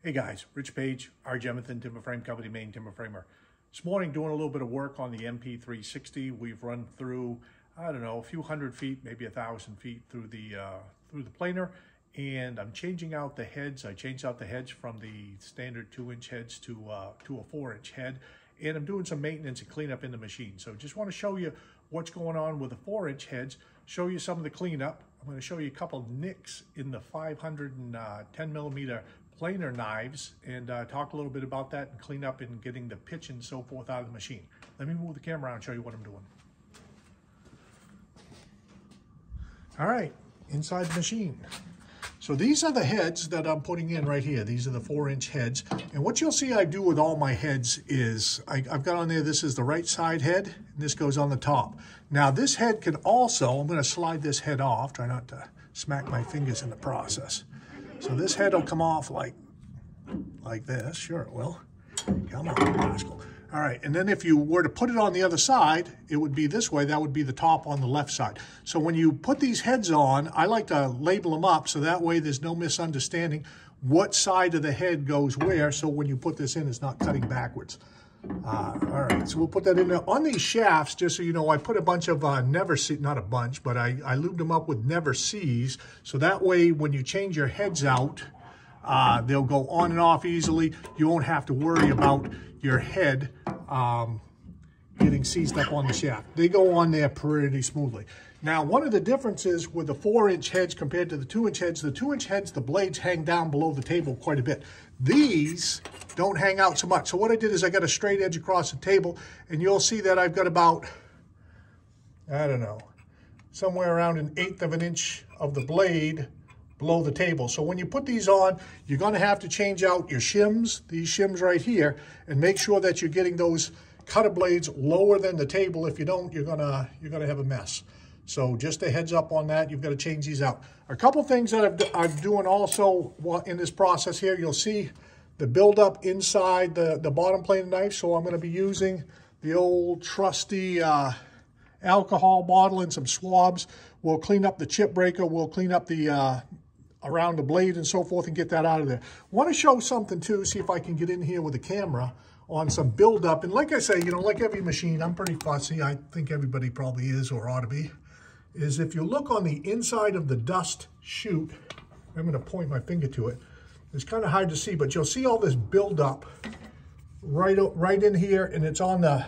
Hey guys, Rich Page, R. Jemison Timber Frame Company, Maine Timber Framer. This morning doing a little bit of work on the MP360. We've run through, I don't know, a few hundred feet, maybe 1,000 feet through the planer, and I'm changing out the heads. I changed out the heads from the standard 2-inch heads to a 4-inch head, and I'm doing some maintenance and cleanup in the machine. So just want to show you what's going on with the 4-inch heads, show you some of the cleanup. I'm going to show you a couple nicks in the 510 millimeter planer knives and talk a little bit about that and clean up and getting the pitch and so forth out of the machine. Let me move the camera around and show you what I'm doing. All right, inside the machine. So these are the heads that I'm putting in right here. These are the 4-inch heads. And what you'll see I do with all my heads is I've got on there, this is the right side head, and this goes on the top. Now this head can also, I'm gonna slide this head off, try not to smack my fingers in the process. So this head will come off like this. Sure it will. Come on, rascal. All right, and then if you were to put it on the other side, it would be this way. That would be the top on the left side. So when you put these heads on, I like to label them up so that way there's no misunderstanding what side of the head goes where, so when you put this in, it's not cutting backwards. All right, so we'll put that in there. On these shafts, just so you know, I put a bunch of never see, not a bunch, but I lubed them up with never sees, so that way when you change your heads out, they'll go on and off easily. You won't have to worry about your head getting seized up on the shaft. They go on there pretty smoothly. Now, one of the differences with the 4-inch heads compared to the 2-inch heads, the 2-inch heads, the blades hang down below the table quite a bit. These don't hang out so much. So what I did is I got a straight edge across the table, and you'll see that I've got about, I don't know, somewhere around 1/8 of an inch of the blade below the table. So when you put these on, you're going to have to change out your shims, these shims right here, and make sure that you're getting those cutter blades lower than the table. If you don't, you're gonna have a mess. So just a heads up on that, you've got to change these out. A couple things that I'm doing also in this process here, you'll see the buildup inside the bottom plane of the knife. So I'm going to be using the old trusty alcohol bottle and some swabs. We'll clean up the chip breaker. We'll clean up the around the blade and so forth and get that out of there. Want to show something too, see if I can get in here with a camera on some buildup. And like I say, you know, like every machine, I'm pretty fussy. I think everybody probably is or ought to be. Is if you look on the inside of the dust chute, I'm going to point my finger to it. It's kind of hard to see, but you'll see all this buildup right in here, and it's on the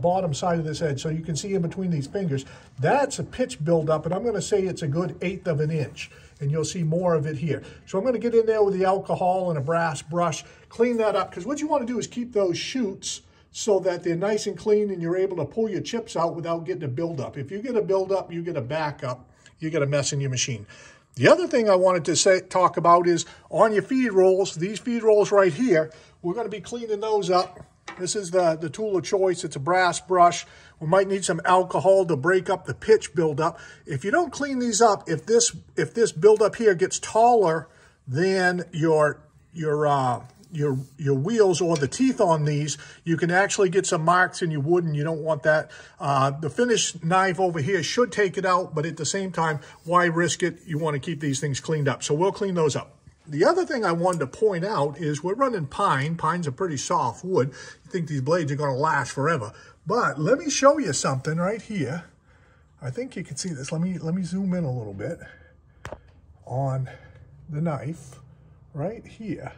bottom side of this edge, so you can see in between these fingers. That's a pitch buildup, and I'm going to say it's a good 1/8 of an inch, and you'll see more of it here. So I'm going to get in there with the alcohol and a brass brush, clean that up, because what you want to do is keep those chutes so that they're nice and clean and you're able to pull your chips out without getting a buildup. If you get a buildup, you get a backup, you get a mess in your machine. The other thing I wanted to talk about is on your feed rolls, these feed rolls right here, we're going to be cleaning those up. This is the tool of choice. It's a brass brush. We might need some alcohol to break up the pitch buildup. If you don't clean these up, if this buildup here gets taller than your wheels or the teeth on these, you can actually get some marks in your wood, and you don't want that. The finished knife over here should take it out, but at the same time, why risk it? You want to keep these things cleaned up. So we'll clean those up. The other thing I wanted to point out is we're running pine. Pine's a pretty soft wood. You think these blades are going to last forever. But let me show you something right here. I think you can see this. Let me zoom in a little bit on the knife right here.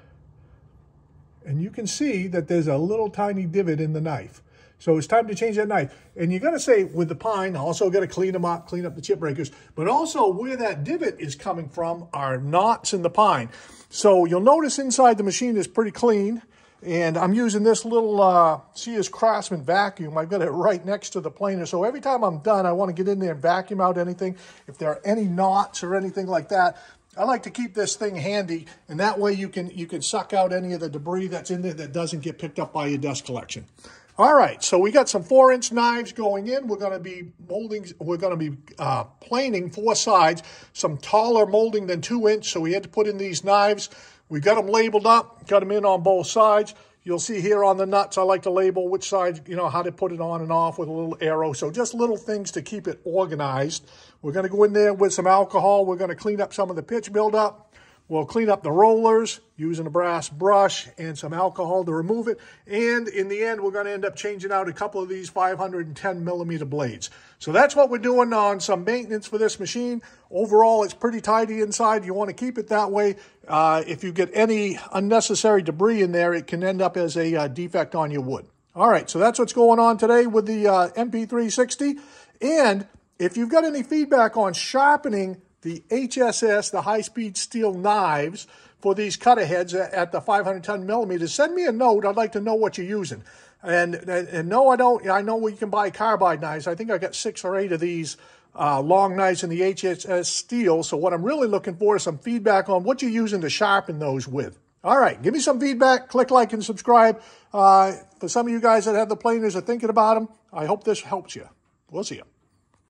And you can see that there's a little tiny divot in the knife. So it's time to change that knife. And you're going to say with the pine, also got to clean them up, clean up the chip breakers. But also where that divot is coming from are knots in the pine. So you'll notice inside the machine is pretty clean. And I'm using this little Sears Craftsman vacuum. I've got it right next to the planer. So every time I'm done, I want to get in there and vacuum out anything. If there are any knots or anything like that, I like to keep this thing handy, and that way you can suck out any of the debris that's in there that doesn't get picked up by your dust collection. All right, so we got some 4-inch knives going in. We're going to be molding. We're going to be planing 4 sides, some taller molding than 2-inch. So we had to put in these knives. We got them labeled up, got them in on both sides. You'll see here on the nuts, I like to label which side, you know, how to put it on and off with a little arrow. So just little things to keep it organized. We're going to go in there with some alcohol. We're going to clean up some of the pitch buildup. We'll clean up the rollers using a brass brush and some alcohol to remove it. And in the end, we're going to end up changing out a couple of these 510 millimeter blades. So that's what we're doing on some maintenance for this machine. Overall, it's pretty tidy inside. You want to keep it that way. If you get any unnecessary debris in there, it can end up as a defect on your wood. All right, so that's what's going on today with the MP360. And if you've got any feedback on sharpening the HSS, the high-speed steel knives for these cutter heads at the 510 millimeters, send me a note. I'd like to know what you're using. And no, I don't. I know we can buy carbide knives. I think I got 6 or 8 of these long knives in the HSS steel. So what I'm really looking for is some feedback on what you're using to sharpen those with. All right, give me some feedback. Click like and subscribe. For some of you guys that have the planers or thinking about them, I hope this helps you. We'll see you.